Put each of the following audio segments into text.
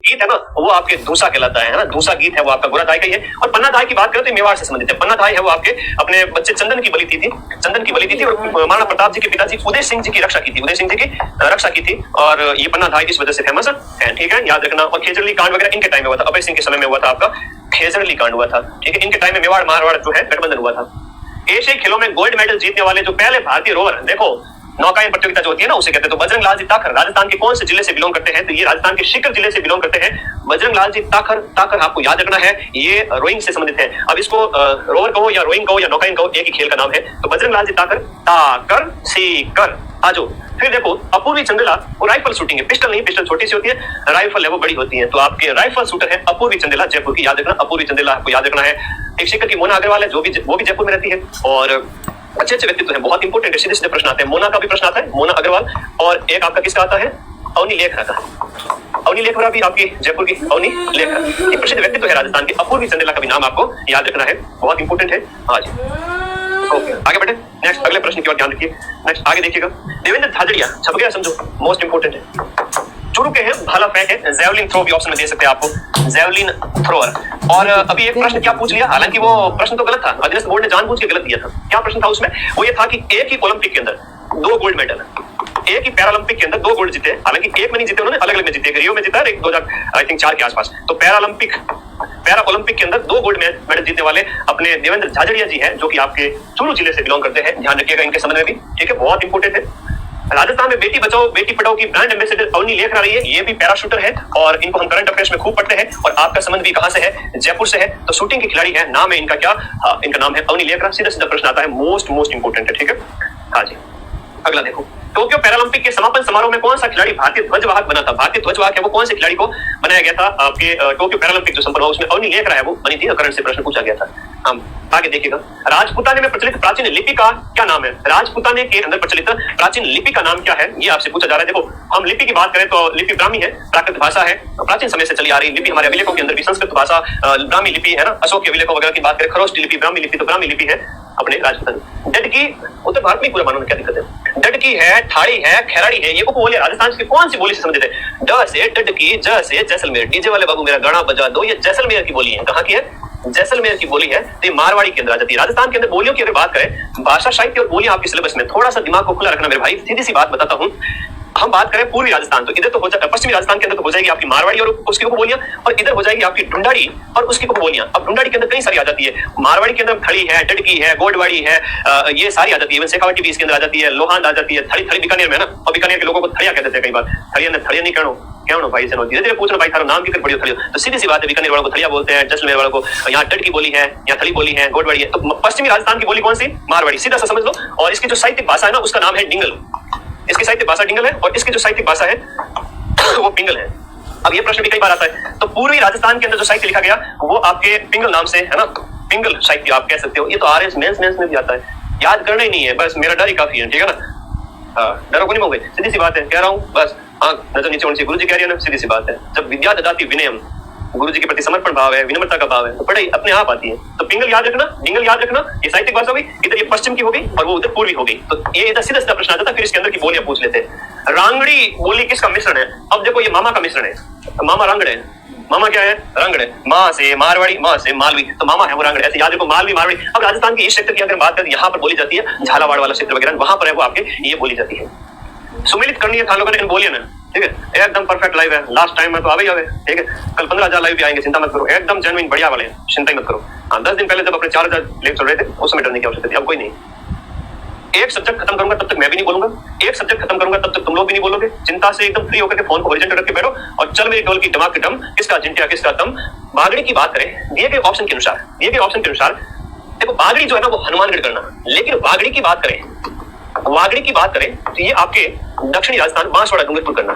गीत है ना वो आपके दूसा कहलाता है ना, दूसा गीत है वो आपका गोराधाई का ही है। और पन्नाधाई की बात करें तो मेवाड़ से संबंधित है। पन्नाधाई है वो आपके अपने बच्चे चंदन की बलि दी थी, चंदन की बलि दी थी और महाराणा प्रताप जी के पिताजी उदय सिंह जी की रक्षा की थी, उदय सिंह जी की रक्षा की थी। और ये पन्नाधाई इस वजह से फेमस है, ठीक है, याद रखना। और खेजरली कांड वगैरह इनके टाइम में हुआ था, अभय सिंह के समय में हुआ था आपका खेजरली कांड हुआ था, ठीक है। इनके टाइम में मेवाड़ मारवाड़ जो है गठबंधन हुआ था। एशियाई खेलों में गोल्ड मेडल जीतने वाले जो पहले भारतीय रोवर, देखो नौकायन प्रतियोगिता जो होती है ना उसे कहते हैं। तो बजरंग लाल जी ताखर राजस्थान के कौन से जिले से बिलोंग करते हैं? तो ये राजस्थान के सीकर जिले से बिलोंग करते हैं। बजरंग लाल जी ताखर, ताखर आपको याद रखना है, ये रोइंग से संबंधित है। अब इसको रोवर कहो या रोइंग कहो या नौकायन कहो, एक ही खेल का नाम है। तो बजरंग लाल जी ताखर, ताकर सीकर। आजो फिर देखो अपूर्वी चंदेला, वो राइफल शूटिंग है, पिस्टल नहीं, पिस्टल छोटी सी होती है, राइफल है वो बड़ी होती है। तो आपके राइफल शूटर है अपूर्वी चंदेला, जयपुर की, याद रखना अपूर्वी चंदेला आपको याद रखना है। एक सीकर की मोना अग्रवाल है, वो भी जयपुर में रहती है। और अच्छे अच्छे व्यक्तित्व हैं, बहुत इंपॉर्टेंट है, सीधे सीधे प्रश्न आते हैं। मोना का भी प्रश्न आता है, मोना अग्रवाल। और एक आपका किसका आता है? अवनी लेखरा का। अवनी लेखरा भी आपकी जयपुर की अवनी लेखरा, एक प्रसिद्ध व्यक्तित्व है राजस्थान के। अपूर्वी चंदेला का भी नाम आपको याद रखना है, बहुत इंपॉर्टेंट है आज। ओके आगे बढ़े, नेक्स्ट अगले प्रश्न की ओर ध्यान रखिए। नेक्स्ट आगे देखिएगा, देवेंद्र झाझड़िया, छप गया समझो, मोस्ट इंपॉर्टेंट है। चुरू के हैं, भाला फेंक है, जेवलिन थ्रो भी ऑप्शन में दे सकते हैं आपको, जेवलिन थ्रोअर। और अभी एक प्रश्न क्या पूछ लिया, हालांकि वो प्रश्न तो गलत था, अधीनस्थ बोर्ड ने जानबूझ के गलत दिया था। क्या प्रश्न था उसमें? वो ये था कि एक ही ओलंपिक के अंदर 2 गोल्ड मेडल, एक ही पैरालंपिक के अंदर 2 गोल्ड जीते, हालांकि एक में नहीं जीते उन्होंने, अलग अलग में जीते, रियो में जीता और एक 2004 के आसपास। तो पैरा ओलंपिक के अंदर 2 गोल्ड मेडल जीतने वाले अपने देवेंद्र झाझड़िया जी हैं, जो कि आपके चुरू जिले से बिलोंग करते हैं। ध्यान रखिएगा इनके संबंध में भी, ठीक है, बहुत इंपॉर्टेंट है। राजस्थान में बेटी बचाओ बेटी पढ़ाओ की ब्रांड एम्बेसडर अवनी लेखरा रही है, ये भी पैराशूटर है और इनको हम करंट अफेयर्स में खूब पढ़ते हैं। और आपका संबंध भी कहां से है? जयपुर से है। तो शूटिंग की खिलाड़ी है, नाम है इनका क्या? इनका नाम है अवनी लेखरा। सीधा सीधा प्रश्न आता है, मोस्ट इंपॉर्टेंट है, ठीक है। हाँ जी, अगला देखो, टोक्यो पैरालंपिक के समापन समारोह में कौन सा खिलाड़ी भारतीय ध्वजवाहक बना था? भारतीय ध्वजवाहक है वो कौन से खिलाड़ी को बनाया गया था? आपके टोक्यो पैरालंपिक जो संपन्न हुआ उसमें अवनी लेखरा है वो बनी थी, करंट से प्रश्न पूछा गया था। हम आगे देखिएगा, राजपूताने में प्रचलित प्राचीन लिपि का क्या नाम है? राजपूताने के अंदर प्रचलित प्राचीन लिपि का नाम क्या है, ये आपसे पूछा जा रहा है। देखो हम लिपि की बात करें तो लिपि ब्राह्मी है, प्राकृत भाषा है, प्राचीन समय से चली आ रही लिपि। हमारे अभिलेखों के अंदर भी संस्कृत भाषा ब्राह्मी लिपि है ना, अशोक के अभिलेखों वगैरह की बात करें, खरोष्ट लिपि, ब्राह्मी लिपि, तो ब्राह्मी लिपि है अपने राजपूताने। डडकी उत्तर भारत में पूरा मानो, क्या दिक्कत है? डडकी है, ठाड़ी है, खैराड़ी है, ये उपबोली राजस्थान की कौन सी बोली से संबंधित है? ड से डडकी, ज से जैसलमेर। डीजे वाले बाबू मेरा गाना बजा दो, ये जैसलमेर की बोली है। कहाँ की है? जैसलमेर की बोली है। तो ये मारवाड़ी के अंदर आ जाती है। राजस्थान के अंदर बोलियों की अगर बात करें, भाषा साहित्य और बोलियां आपके सिलेबस में, थोड़ा सा दिमाग को खुला रखना मेरे भाई, सीधी सी बात बताता हूँ। हम बात करें पूर्वी राजस्थान, तो इधर तो हो जाए, पश्चिमी राजस्थान के अंदर तो हो जाएगी आपकी मारवाड़ी और उसकी उपबोलियां, और इधर हो जाएगी आपकी ढूंढाड़ी और उसकी उपबोलियां। अब ढूंढाड़ी के अंदर कई सारी आ जाती है, मारवाड़ी के अंदर थड़ी है, डडकी है, गोडवाड़ी है, ये सारी आ जाती है। शेखावाटी भी इसके अंदर आ जाती है, लोहांद आ जाती है, थड़ी बीकानेर में ना, और बीकानेर के लोगों को थड़िया कह देते हैं कई बार। थड़िया नहीं कहनो, क्या भाई से धीरे धीरे पूछना भाई, थारा नाम की पड़ी थड़ी, तो सीधी सी बात है, बीकानेर वालों को थड़िया बोलते हैं, जैसलमेर वालों को यहाँ डडकी बोली है, यहाँ थड़ी बोली है, गोडवाड़ी है। तो पश्चिमी राजस्थान की बोली कौन सी? मारवाड़ी, सीधा सा समझ लो। और इसकी जो साहित्यिक भाषा है ना उसका नाम है डिंगल, इसकी साहित्यिक भाषा डिंगल है और इसकी जो साहित्यिक भाषा है वो पिंगल है। अब ये प्रश्न भी कई बार आता है, तो पूर्वी राजस्थान के अंदर जो साहित्य लिखा गया वो आपके पिंगल नाम से है ना, पिंगल साहित्य आप कह सकते हो। ये तो आरएस मेंस में भी आता है, याद करना ही नहीं है, बस मेरा डर ही काफी है, ठीक है ना। डरो को नहीं होंगे, सीधी सी बात है, कह रहा हूँ बस। हाँ, नजर नीचे होनी चाहिए, गुरु जी कह रही है ना, सीधी सी बात है। जब विद्या ददाति विनयम, गुरु जी के प्रति समर्पण भाव है, विनम्रता का भाव है, तो पढ़ाई अपने आप आती है। तो पिंगल याद रखना, डिंगल याद रखना, ये साहित्यिक भाषा हुई, इधर ये पश्चिम की हो गई और वो उधर पूर्वी हो गई। तो ये इधर सीधा सीधा प्रश्न आता था, फिर इसके अंदर की बोलियां पूछ लेते हैं। रांगड़ी बोली किसका मिश्रण है? अब देखो ये मामा का मिश्रण है, मामा रांगड़े है। मामा क्या है? रांगड़े। माँ से मारवाड़ी, माँ से मालवी, तो मामा है वो रांगड़े। ऐसे याद रखो, मालवी मारवाड़ी। अब राजस्थान की इस क्षेत्र की अगर बात करें, यहाँ पर बोली जाती है, झालावाड़ वाला क्षेत्र वगैरह, वहां पर है वो आपके ये बोली जाती है। सुमिलित करनी है थालों का बोलिए ना, ठीक है, एकदम परफेक्ट लाइव है। लास्ट टाइम में तो आवे, ठीक है, कल 15,000 लाइव भी आएंगे, चिंता मत करो, एकदम जेन्युइन बढ़िया वाले, चिंता मत करो। हाँ, 10 दिन पहले जब अपने 4,000 लेक्चर चल रहे थे उस समय डरने की आवश्यकता थी, अब कोई नहीं। एक सब्जेक्ट खत्म करूंगा तब तक मैं भी नहीं बोलूंगा, एक सब्जेक्ट खत्म करूंगा तब तक तुम लोग भी नहीं बोलोगे। चिंता से एकदम फ्री होकर के फोन को हॉरिजॉन्टल रख के बैठो और चल मेरी ढोल की धमाक डम, किसका जिंटिया किसका तम। बागड़ी की बात करें, दिए गए ऑप्शन के अनुसार देखो, बागड़ी जो है ना वो हनुमानगढ़ करना, लेकिन बागड़ी की बात करें तो ये आपके दक्षिणी राजस्थान बांसवाड़ा डूंगरपुर करना,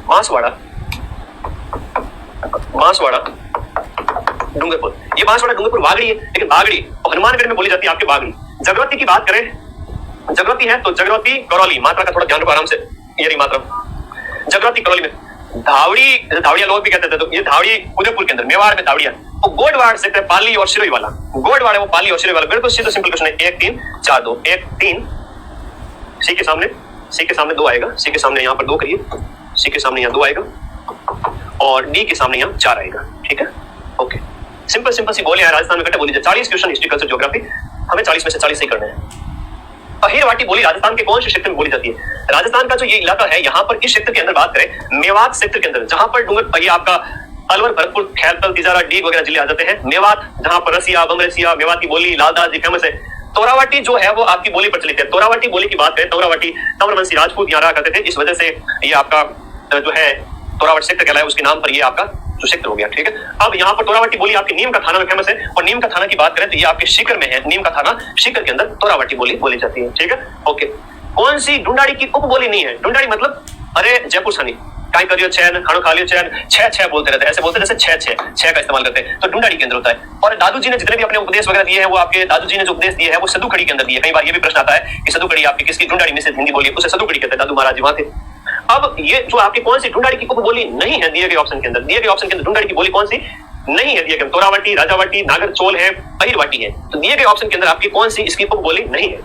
बांसवाड़ा डूंगरपुर, ये बांसवाड़ा डूंगरपुर बागड़ी है, लेकिन बागड़ी और हनुमानगढ़ में बोली जाती है आपके बागड़ी। जगराती की बात करें, जगराती है तो जगराती करौली, मात्रा का थोड़ा ध्यान रखो आराम से, ये रही मात्रा, जगराती करौली में। धावड़िया लोग भी कहते थे, तो ये धावड़ी उदयपुर के अंदर, मेवाड़ में धावड़िया। तो गोडवाड़ से पाली और सिरोही वाला, गोडवाड़ है वो पाली और सिरोही वाला, बिल्कुल सीधा सिंपल क्वेश्चन है। 1 3 4 2, 1 3, सी के सामने 2 आएगा, सी के सामने यहाँ पर 2 करिए, सी के सामने यहाँ 2 आएगा। और डी के सामने यहाँ 4 आएगा। ठीक है, ओके। सिंपल सी बोलियां राजस्थान में कटे बोली जाए। 40 क्वेश्चन हिस्ट्री कल्चर ज्योग्राफी, हमें 40 में से 40 ही करने हैं। अहिरवाटी बोली राजस्थान के कौन से क्षेत्र में बोली जाती है? राजस्थान का जो ये इलाका है, यहाँ पर इस क्षेत्र के अंदर बात करें, मेवात क्षेत्र के अंदर, जहां पर डूंगर ये आपका अलवर, भरतपुर, खैरतल, तिजारा, डीग वगैरह जिले आ जाते हैं। मेवात जहां पर रसिया, बमरसिया, मेवाती बोली, लालदास जी फेमस है। तोरावाटी जो है वो आपकी बोली प्रचलित है। तोरावाटी बोली की बात करें, तोरावाटी तंवरवंशी राजपूत यहाँ रहा करते थे, इस वजह से ये आपका जो है तोरावाटी क्षेत्र कहलाया, उसके नाम पर ये आपका जो क्षेत्र हो गया। ठीक है, अब यहाँ पर तोरावाटी बोली आपकी नीम का थाना में फेमस है, और नीम का थाना की बात करें तो ये आपके सीकर में है। नीम का थाना सीकर के अंदर तोरावाटी बोली बोली जाती है। ठीक है, ओके। कौन सी ढूंढाड़ी की उपबोली नहीं है? ढूंढाड़ी मतलब अरे जयपुर सानी काय करियो चैन, खानो खा लियो चैन, छह छह बोलते रहते हैं, ऐसे बोलते जैसे छह छह छह का इस्तेमाल करते हैं, तो ढूंढाड़ी के अंदर होता है। और दादू जी ने जितने भी अपने उपदेश वगैरह दिए हैं, वो आपके दादू जी ने जो उपदेश दिए हैं वो सदुकड़ी के अंदर दिए। कई बार ये भी प्रश्न आता है कि सदुकड़ी आपकी किसकी ढूंढाड़ी में से हिंदी बोली, उसे सदुकड़ी कहते हैं, दादू महाराज जी वहां थे। अब ये जो आपकी कौन सी ढूंढाड़ी की उपबोली नहीं है दिए गए ऑप्शन के अंदर, दिए गए ऑप्शन के अंदर ढूंढाड़ी की बोली कौन सी नहीं है? दिए गए तोरावाटी, राजावाटी, नागरचोल है, अहिरवाटी है। तो दिए गए ऑप्शन के अंदर आपकी कौन सी इसकी उपबोली नहीं है?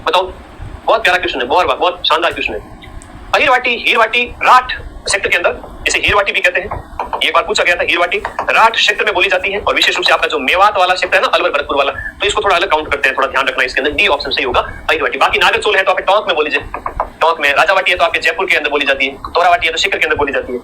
बताओ। बहुत प्यारा क्वेश्चन है, बहुत शानदार क्वेश्चन है। अहिरवाटी, हीरवाटी, राठ क्षेत्र के अंदर, इसे हीरवाटी भी कहते हैं। एक बार पूछा गया था, हीरवाटी राठ क्षेत्र में बोली जाती है, और विशेष रूप से आपका जो मेवात वाला क्षेत्र है ना, अलवर भरतपुर वाला, तो इसको थोड़ा अलग काउंट करते हैं, थोड़ा ध्यान रखना इसके अंदर। डी ऑप्शन सही होगा, अहिरवाटी। बाकी नागरचोल है तो आपके टोंक में बोली जाए, टोंक में। राजावाटी है तो आपके जयपुर के अंदर बोली जाती है, तोरावाटी है तो सीकर के अंदर बोली जाती है।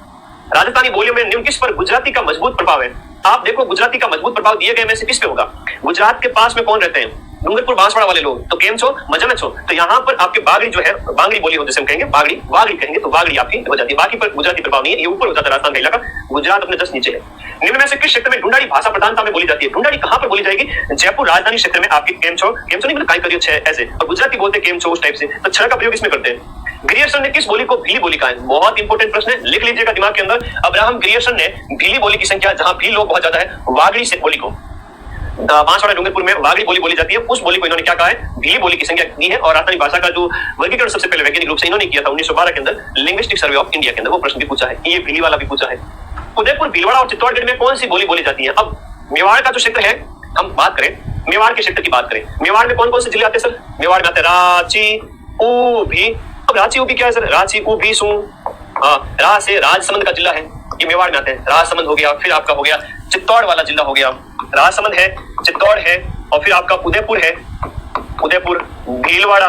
राजस्थानी बोलियों में निम्न किस पर गुजराती का मजबूत प्रभाव है? आप देखो, गुजराती का मजबूत प्रभाव दिए गए में से किस पे होगा? गुजरात के पास में कौन रहते हैं? डूंगरपुर बांसवाड़ा वाले लोग। तो केम छो, मजा में छो, तो यहाँ पर आपके बागड़ी जो है, बांगड़ी बोली हो जैसे हम कहेंगे, बागड़ी कहेंगे, तो बागड़ी आपकी हो जाती है। बाकी पर गुजराती प्रभाव नहीं है, ये ऊपर हो जाता है राजस्थान का इलाका, गुजरात अपने जस्ट नीचे है। निम्न में से किस क्षेत्र में ढूंढाड़ी भाषा प्रधानता में बोली जाती है? ढूंढाड़ी कहां पर बोली जाएगी? जयपुर राजधानी क्षेत्र में आपकी केम छो नहीं मतलब काय करियो छह ऐसे, और गुजराती बोलते केम छो उस टाइप से, तो छह का प्रयोग इसमें करते हैं। ग्रियर्सन ने किस बोली को भीली बोली कहा है? बहुत इंपॉर्टेंट प्रश्न है, लिख लीजिएगा दिमाग के अंदर। अब्राहम ग्रियर्सन ने भीली बोली की संख्या, जहां भील लोग बहुत ज्यादा है, वागड़ी से बोली को, बांसवाड़ा डूंगरपुर में वागड़ी बोली बोली जाती है, उस बोली को इन्होंने क्या कहा है? भीली बोली की संख्या दी है। और राजस्थानी भाषा का जो वर्गीकरण सबसे पहले वैज्ञानिक रूप से इन्होंने किया था 1912 के अंदर, लिंग्विस्टिक सर्वे ऑफ इंडिया के अंदर, वो प्रश्न भी पूछा है, ये भीली वाला भी पूछा है। उदयपुर, भीलवाड़ा और चित्तौड़गढ़ में कौन सी बोली बोली जाती है? अब मेवाड़ का जो क्षेत्र है, हम बात करें मेवाड़ के क्षेत्र की बात करें, मेवाड़ में कौन कौन से जिले आते हैं सर? मेवाड़ में आते हैं रांची, ऊभी। अब रांची ऊभी क्या है सर? रांची ऊभी सू, रा से राजसमंद का जिला है, ये मेवाड़ में आते हैं। राजसमंद हो गया, फिर आपका हो गया चित्तौड़ वाला जिला हो गया, राजसमंद है, चित्तौड़ है, और फिर आपका उदयपुर है, उदयपुर, भीलवाड़ा,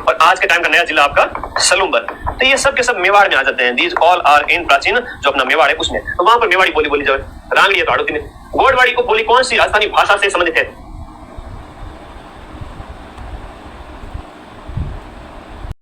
और आज के टाइम का नया जिला आपका सलूम्बर। तो ये सब के सब मेवाड़ में आ जाते हैं। दीज ऑल आर इन प्राचीन, जो अपना मेवाड़ है उसमें, तो वहां पर मेवाड़ी बोली बोली जाए। रांगड़ी है तो हाड़ौती में। गोडवाड़ी को बोली कौन सी राजस्थानी भाषा से संबंधित है?